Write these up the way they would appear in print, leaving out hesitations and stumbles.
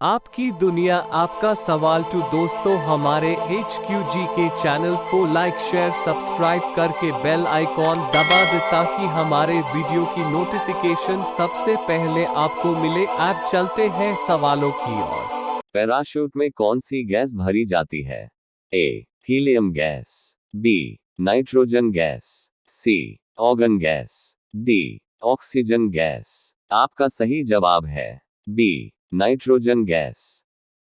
आपकी दुनिया आपका सवाल टू दोस्तों हमारे HQG के चैनल को लाइक शेयर सब्सक्राइब करके बेल आइकॉन दबा दे ताकि हमारे वीडियो की नोटिफिकेशन सबसे पहले आपको मिले। अब चलते हैं सवालों की ओर। पैराशूट में कौन सी गैस भरी जाती है? A. Helium gas, B. Nitrogen gas, C. Argon gas, D. Oxygen gas. आपका सही जवाब है बी. Nitrogen gas.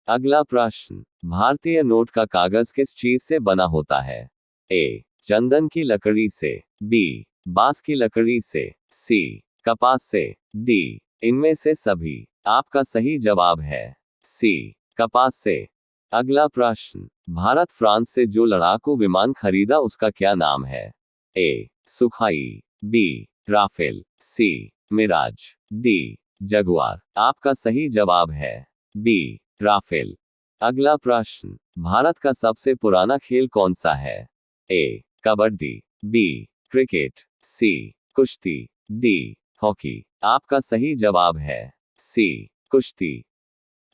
अगला प्रश्न, भारतीय नोट का कागज किस चीज से बना होता है? ए. चंदन की लकड़ी से, बी. बांस की लकड़ी से, सी. कपास से, डी. इनमें से सभी। आपका सही जवाब है सी. कपास से। अगला प्रश्न, भारत फ्रांस से जो लड़ाकू विमान खरीदा उसका क्या नाम है? ए. सुखाई, बी. राफेल, सी. मिराज, डी. जगुआर। आपका सही जवाब है बी. राफेल। अगला प्रश्न, भारत का सबसे पुराना खेल कौन सा है? ए. कबड्डी, बी. क्रिकेट, सी. कुश्ती, डी. हॉकी। आपका सही जवाब है सी. कुश्ती।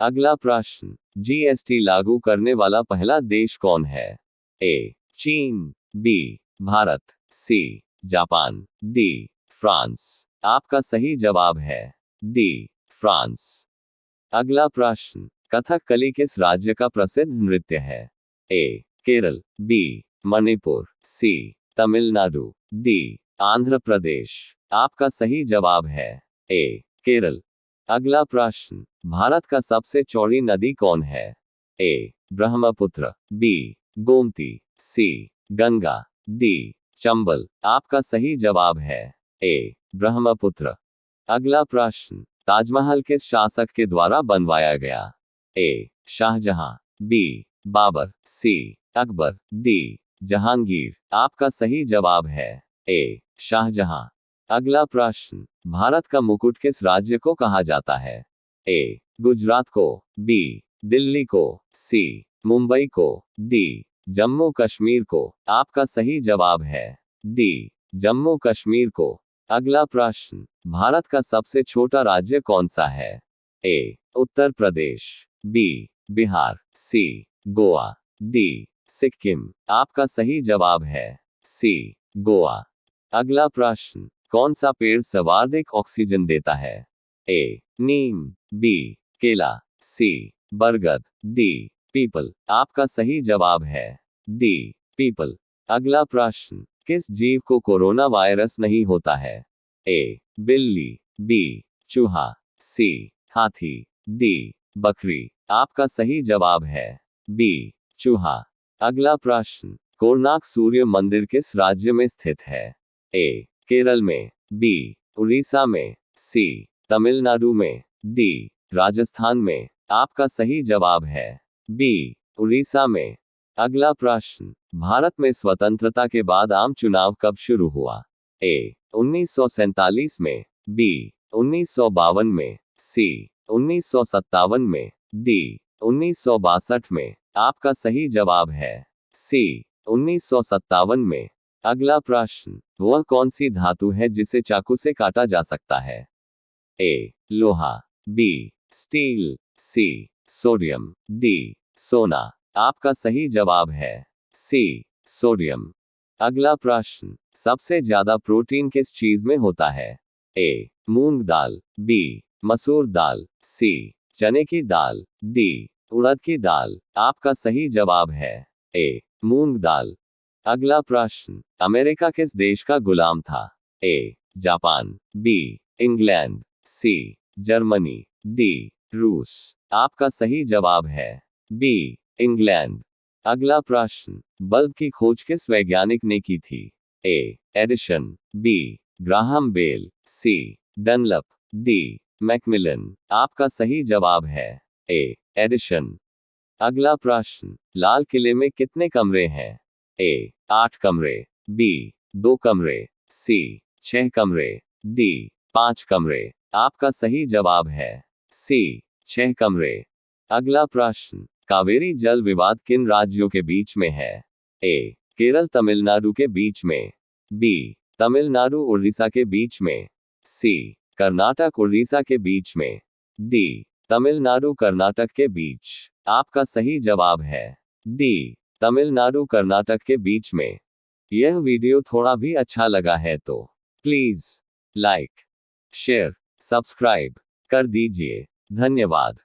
अगला प्रश्न, जीएसटी लागू करने वाला पहला देश कौन है? ए. चीन, B. Bharat, C. Japan, D. France. आपका सही जवाब है डी. फ्रांस। अगला प्रश्न, कथकली किस राज्य का प्रसिद्ध नृत्य है? ए. केरल, बी. मणिपुर, सी. तमिलनाडु, डी. आंध्र प्रदेश। आपका सही जवाब है ए. केरल। अगला प्रश्न, भारत का सबसे चौड़ी नदी कौन है? ए. ब्रह्मपुत्र, बी. गोमती, सी. गंगा, डी. चंबल। आपका सही जवाब है ए. ब्रह्मपुत्र। अगला प्रश्न, ताजमहल किस शासक के द्वारा बनवाया गया? ए. शाहजहां, बी. बाबर, सी. अकबर, डी. जहांगीर। आपका सही जवाब है ए. शाहजहां। अगला प्रश्न, भारत का मुकुट किस राज्य को कहा जाता है? ए. गुजरात को, बी. दिल्ली को, सी. मुंबई को, डी. जम्मू कश्मीर को। आपका सही जवाब है डी. जम्मू कश्मीर को। अगला प्रश्न, भारत का सबसे छोटा राज्य कौन सा है? ए. उत्तर प्रदेश, बी. बिहार, सी. गोवा, डी. सिक्किम। आपका सही जवाब है सी. गोवा। अगला प्रश्न, कौन सा पेड़ सर्वाधिक ऑक्सीजन देता है? ए. नीम, बी. केला, सी. बरगद, डी. पीपल। आपका सही जवाब है डी. पीपल। अगला प्रश्न, किस जीव को कोरोना वायरस नहीं होता है? ए. बिल्ली, बी. चूहा, सी. हाथी, डी. बकरी। आपका सही जवाब है बी. चूहा। अगला प्रश्न, कोणार्क सूर्य मंदिर किस राज्य में स्थित है? ए. केरल में, बी. उड़ीसा में, सी. तमिलनाडु में, डी. राजस्थान में। आपका सही जवाब है बी. उड़ीसा में। अगला प्रश्न, भारत में स्वतंत्रता के बाद आम चुनाव कब शुरू हुआ? ए. 1947 में, बी. 1952 में, सी. 1957 में, डी. 1962 में। आपका सही जवाब है सी. 1957 में। अगला प्रश्न, वह कौन सी धातु है जिसे चाकू से काटा जा सकता है? ए. लोहा, B. Steel, C. Sodium, D. सोना। आपका सही जवाब है सी. सोडियम। अगला प्रश्न, सबसे ज्यादा प्रोटीन किस चीज में होता है? ए. मूंग दाल, बी. मसूर दाल, सी. चने की दाल, डी. उड़द की दाल। आपका सही जवाब है ए. मूंग दाल। अगला प्रश्न, अमेरिका किस देश का गुलाम था? A. Japan, B. England, C. Germany, D. रूस। आपका सही जवाब है बी. इंग्लैंड। अगला प्रश्न, बल्ब की खोज किस वैज्ञानिक ने की थी? A. Edison, B. Graham Bell, C. Dunlop, D. Macmillan. आपका सही जवाब है ए. एडिशन। अगला प्रश्न, लाल किले में कितने कमरे हैं? ए. 8 कमरे, बी. 2 कमरे, सी. 6 कमरे, डी. 5 कमरे। आपका सही जवाब है सी. 6 कमरे। अगला प्रश्न, कावेरी जल विवाद किन राज्यों के बीच में है? ए. केरल तमिलनाडु के बीच में, बी. तमिलनाडु उड़ीसा के बीच में, सी. कर्नाटक उड़ीसा के बीच में, डी. तमिलनाडु कर्नाटक के बीच। आपका सही जवाब है डी, तमिलनाडु कर्नाटक के बीच में। यह वीडियो थोड़ा भी अच्छा लगा है तो प्लीज लाइक, शेयर, सब्सक्राइब कर दीजिए। धन्यवाद।